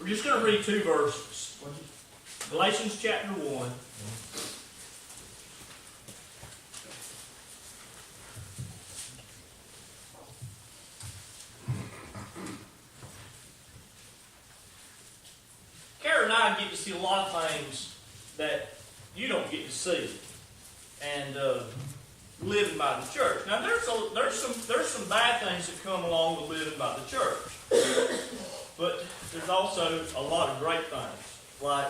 We're just going to read two verses. Galatians chapter 1. Karen and I get to see a lot of things that you don't get to see, and living by the church. Now, there's some bad things that come along with living by the church, but there's also a lot of great things. Like,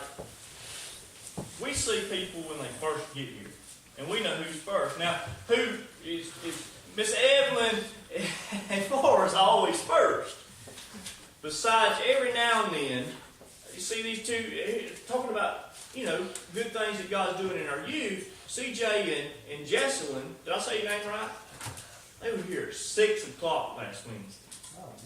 we see people when they first get here, and we know who's first. Now, who is Miss Evelyn and Forrest always first? Besides, every now and then, you see these two talking about, good things that God's doing in our youth. CJ and Jesselyn, did I say your name right? They were here at 6 o'clock last Wednesday.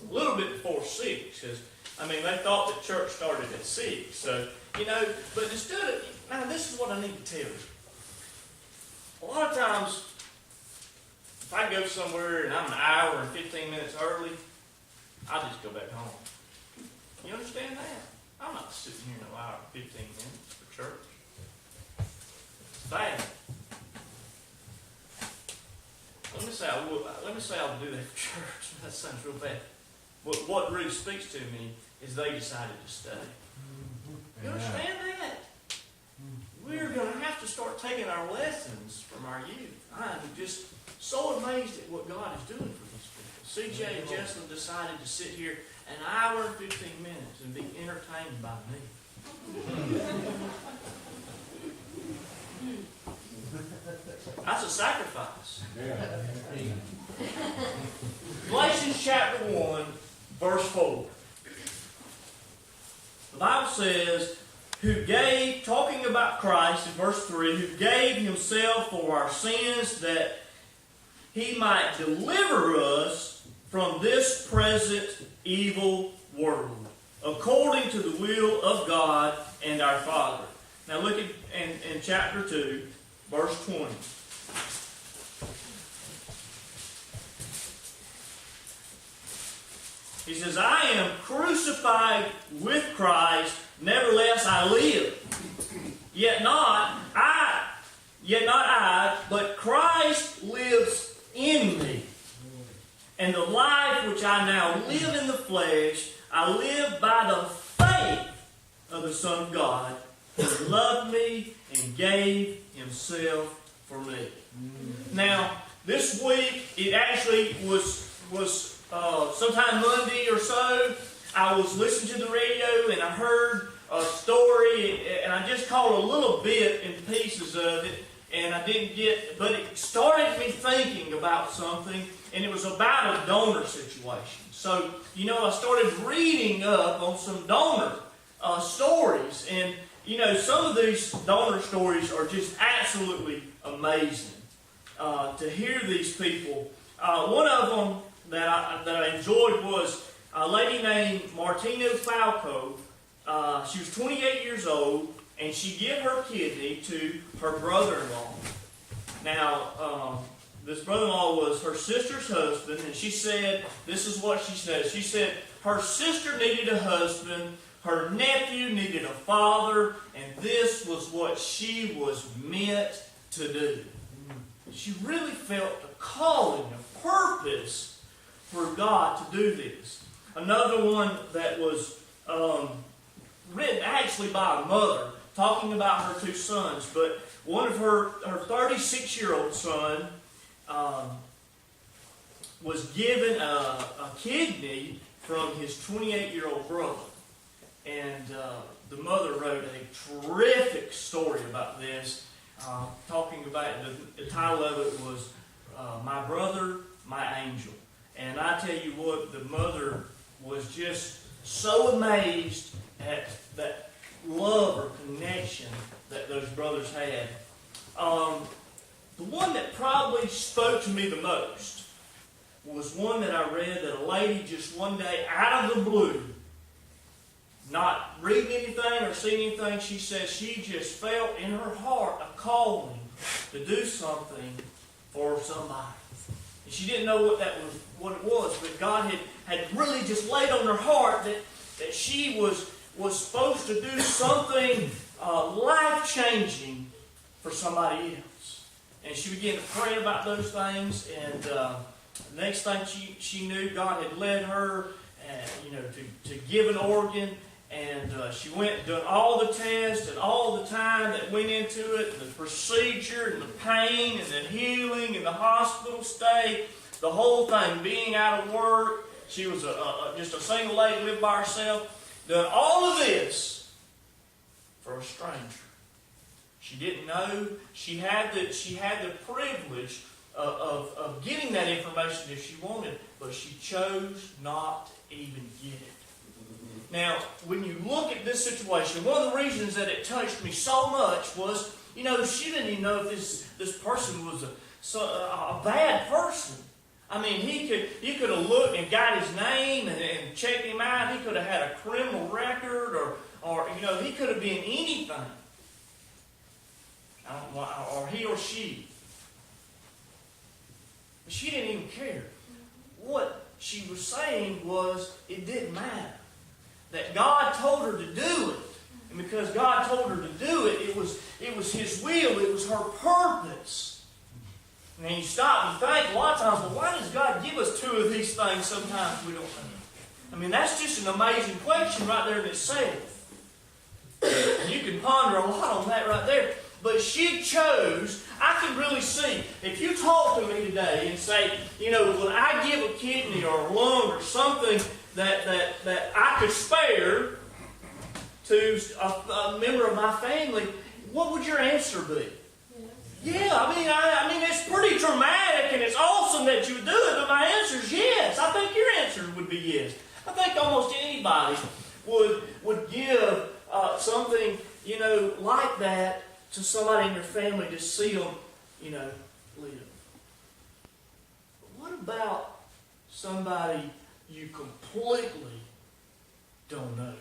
A little bit before 6, because, they thought that church started at 6. So, but instead of, now this is what I need to tell you. A lot of times, if I go somewhere and I'm an hour and 15 minutes early, I just go back home. You understand that? I'm not sitting here no hour and 15 minutes for church. It's bad. Let me say I will do that for church. That sounds real bad. But what really speaks to me is they decided to stay. You understand that? We're going to have to start taking our lessons from our youth. I'm just so amazed at what God is doing for these people. CJ and Justin decided to sit here an hour and 15 minutes and be entertained by me. That's a sacrifice. Galatians chapter 1, verse 4. The Bible says, who gave, talking about Christ in verse 3, who gave himself for our sins that he might deliver us from this present evil world, according to the will of God and our Father. Now look in chapter 2, verse 20. He says, I am crucified with Christ, nevertheless I live. Yet not I, but Christ lives in me. And the life which I now live in the flesh, I live by the faith of the Son of God, who loved me and gave himself for me. Now, this week, it actually was sometime Monday or so, I was listening to the radio and I heard a story, and I just caught a little bit in pieces of it, and I didn't get, but it started me thinking about something, and it was about a donor situation. So, I started reading up on some donor stories, and, some of these donor stories are just absolutely amazing to hear these people. One of them that I enjoyed was a lady named Martina Falco. She was 28 years old, and she gave her kidney to her brother-in-law. Now, this brother-in-law was her sister's husband, and she said, this is what she said. She said her sister needed a husband, her nephew needed a father, and this was what she was meant to do. She really felt a calling, a purpose for God to do this. Another one that was written actually by a mother, talking about her two sons, but one of her 36-year-old son was given a kidney from his 28-year-old brother. And the mother wrote a terrific story about this, talking about, the title of it was My Brother, My Angel. And I tell you what, the mother was just so amazed at that love or connection that those brothers had. The one that probably spoke to me the most was one that I read that a lady just one day, out of the blue, not reading anything or seeing anything, she says she just felt in her heart a calling to do something for somebody. And she didn't know what it was, but God had really just laid on her heart that she was was supposed to do something life-changing for somebody else. And she began to pray about those things, and the next thing she knew, God had led her to give an organ. And she went and done all the tests and all the time that went into it, the procedure and the pain and the healing and the hospital stay, the whole thing, being out of work. She was just a single lady, lived by herself, done all of this for a stranger. She didn't know. She had the privilege of getting that information if she wanted, but she chose not to even get it. Now, when you look at this situation, one of the reasons that it touched me so much was, she didn't even know if this person was a bad person. I mean, you could have looked and got his name and checked him out. He could have had a criminal record, or he could have been anything. Or he or she. But she didn't even care. What she was saying was, it didn't matter. That God told her to do it. And because God told her to do it, it was His will, it was her purpose. And you stop and think a lot of times, well, why does God give us two of these things sometimes we don't know? I mean, that's just an amazing question right there in itself. And you can ponder a lot on that right there. But she chose, I can really see, if you talk to me today and say, would I give a kidney or a lung or something that I could spare to a member of my family, what would your answer be? Yeah, I mean, it's pretty dramatic and it's awesome that you would do it, but my answer is yes. I think your answer would be yes. I think almost anybody would give something, like that to somebody in your family to see them, live. But what about somebody you completely don't know?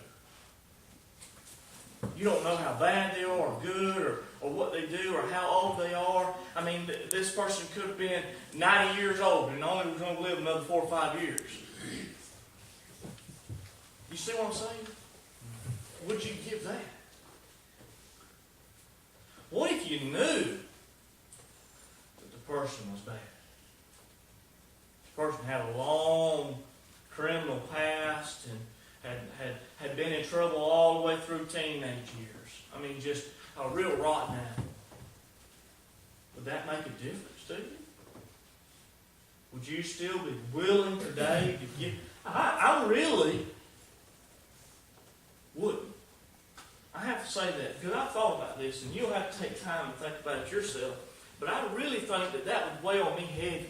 You don't know how bad they are or good or what they do or how old they are. I mean, this person could have been 90 years old and only was going to live another 4 or 5 years. You see what I'm saying? Would you give that? What if you knew that the person was bad? The person had a long criminal past and had been in trouble all the way through teenage years. I mean, just a real rotten apple. Would that make a difference to you? Would you still be willing today to give? I really wouldn't. I have to say that because I've thought about this, and you'll have to take time to think about it yourself. But I really think that would weigh on me heavy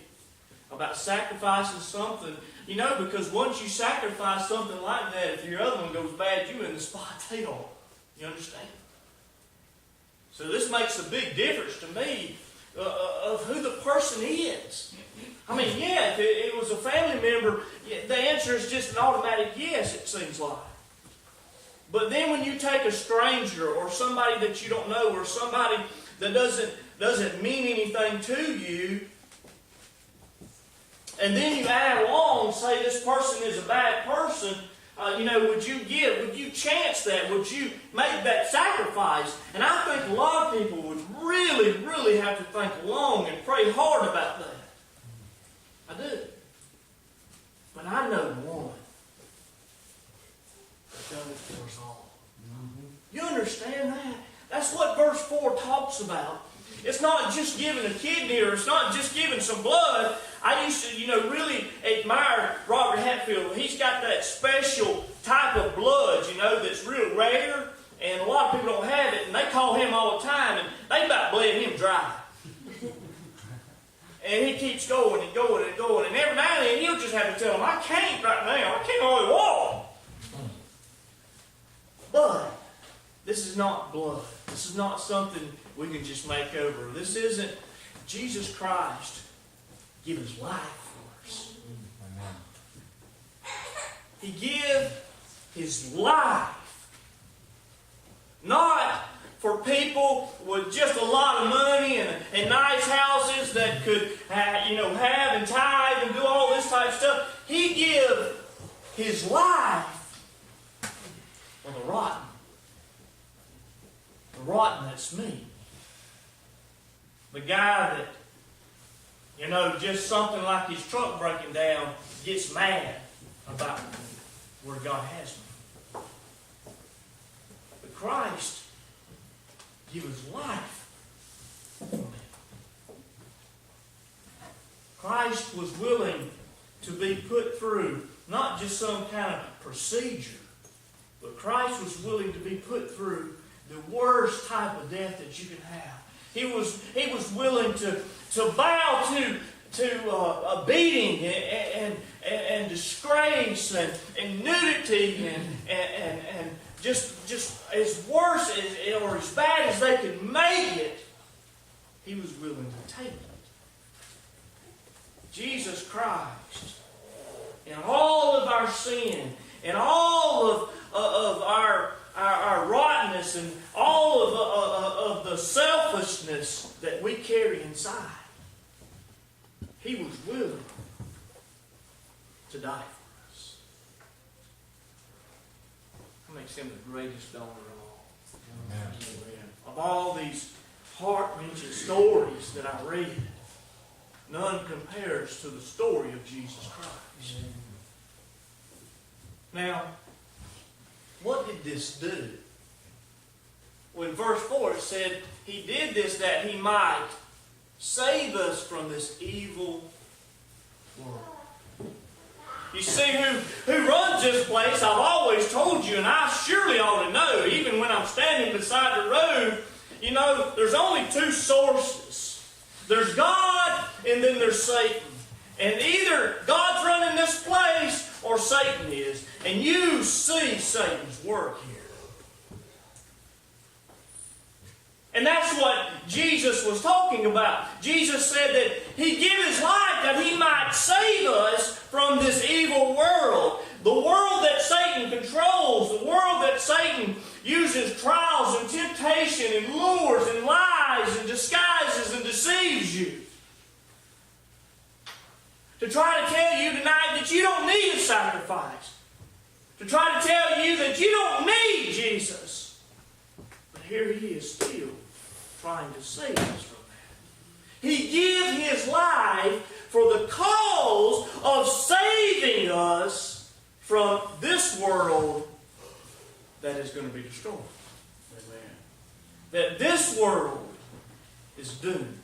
about sacrificing something, because once you sacrifice something like that, if your other one goes bad, you're in the spot they are. You understand? So this makes a big difference to me of who the person is. I mean, yeah, if it was a family member, the answer is just an automatic yes, it seems like. But then when you take a stranger or somebody that you don't know or somebody that doesn't mean anything to you, and then you add along and say this person is a bad person, would you chance that? Would you make that sacrifice? And I think a lot of people would really, really have to think long and pray hard about that. I do. But I know one that done it for us all. You understand that? That's what verse 4 talks about. It's not just giving a kidney or it's not just giving some blood. I used to, really admire Robert Hatfield. He's got that special type of blood, that's real rare. And a lot of people don't have it. And they call him all the time. And they about bled him dry. And he keeps going and going and going. And every now and then he'll just have to tell them, I can't right now. I can't hardly walk. But this is not blood. This is not something we can just make over. This isn't Jesus Christ giving His life for us. He gave His life. Not for people with just a lot of money and nice houses that could have and tithe and do all this type of stuff. He gave His life for the rotten. The rotten that's me. The guy that, just something like his truck breaking down gets mad about where God has me. But Christ gave His life for me. Christ was willing to be put through not just some kind of procedure, but Christ was willing to be put through the worst type of death that you can have. He was willing to bow to a beating and disgrace and nudity and just as worse or as bad as they could make it. He was willing to take it. Jesus Christ, in all of our sin, in all of our rottenness, and all of the selfishness that we carry inside, He was willing to die for us. That makes Him the greatest donor of all. Amen. Of all these heart-wrenching stories that I read, none compares to the story of Jesus Christ. Now, what did this do? Well, in verse 4 it said, He did this that He might save us from this evil world. You see, who runs this place, I've always told you, and I surely ought to know, even when I'm standing beside the road, there's only two sources. There's God, and then there's Satan. And either God's running this place, or Satan is. And you see Satan's work here. And that's what Jesus was talking about. Jesus said that He gave His life that He might save us from this evil world. The world that Satan controls. The world that Satan uses trials and temptation and lures and lies and disguises and deceives you. To try to tell you tonight that you don't need a sacrifice. To try to tell you that you don't need Jesus. But here He is still trying to save us from that. He gave His life for the cause of saving us from this world that is going to be destroyed. Amen. That this world is doomed.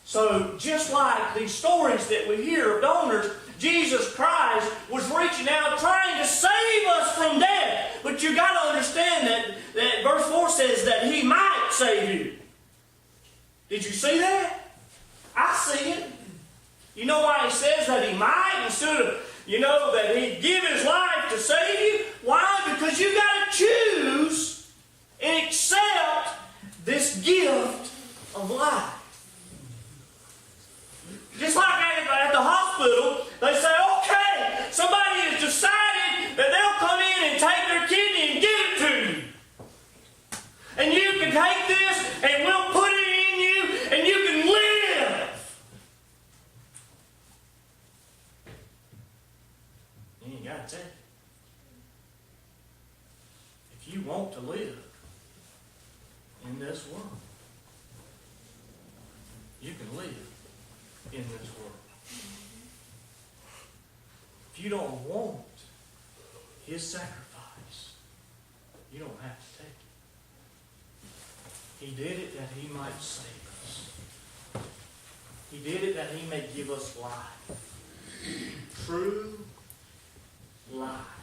So just like these stories that we hear of donors, Jesus Christ was reaching out trying to save us from death. But you've got to understand that verse 4 says that He might save you. Did you see that? I see it. You know why He says that He might instead of, that He'd give His life to save you? Why? Because you've got to choose and accept this gift of life. Just like at the hospital, they say, okay, somebody has decided that they'll come in and take their kidney and give it to you. And you can take this and we'll put it in you and you can live. You ain't got to take it. If you want to live in this world, you can live in this world. If you don't want His sacrifice, you don't have to take it. He did it that He might save us. He did it that He may give us life. True life.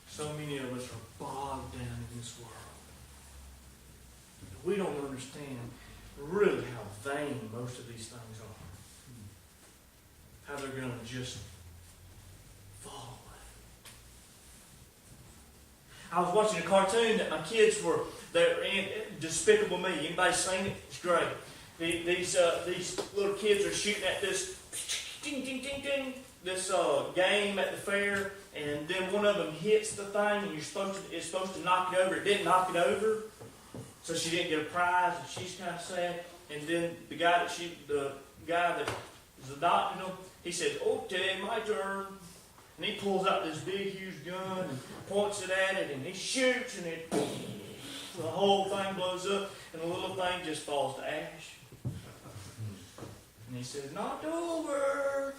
So many of us are bogged down in this world. We don't understand really how vain most of these things are. How they're going to just fall away. I was watching a cartoon that my kids they're in, Despicable Me. Anybody seen it? It's great. These little kids are shooting at this ding, ding, ding, ding, this game at the fair, and then one of them hits the thing, and it's supposed to knock it over. It didn't knock it over. So she didn't get a prize, and she's kind of sad. And then the guy that was adopting them, he said, "Okay, my turn." And he pulls out this big, huge gun and points it at it, and he shoots, and the whole thing blows up, and the little thing just falls to ash. And he says, "Not over.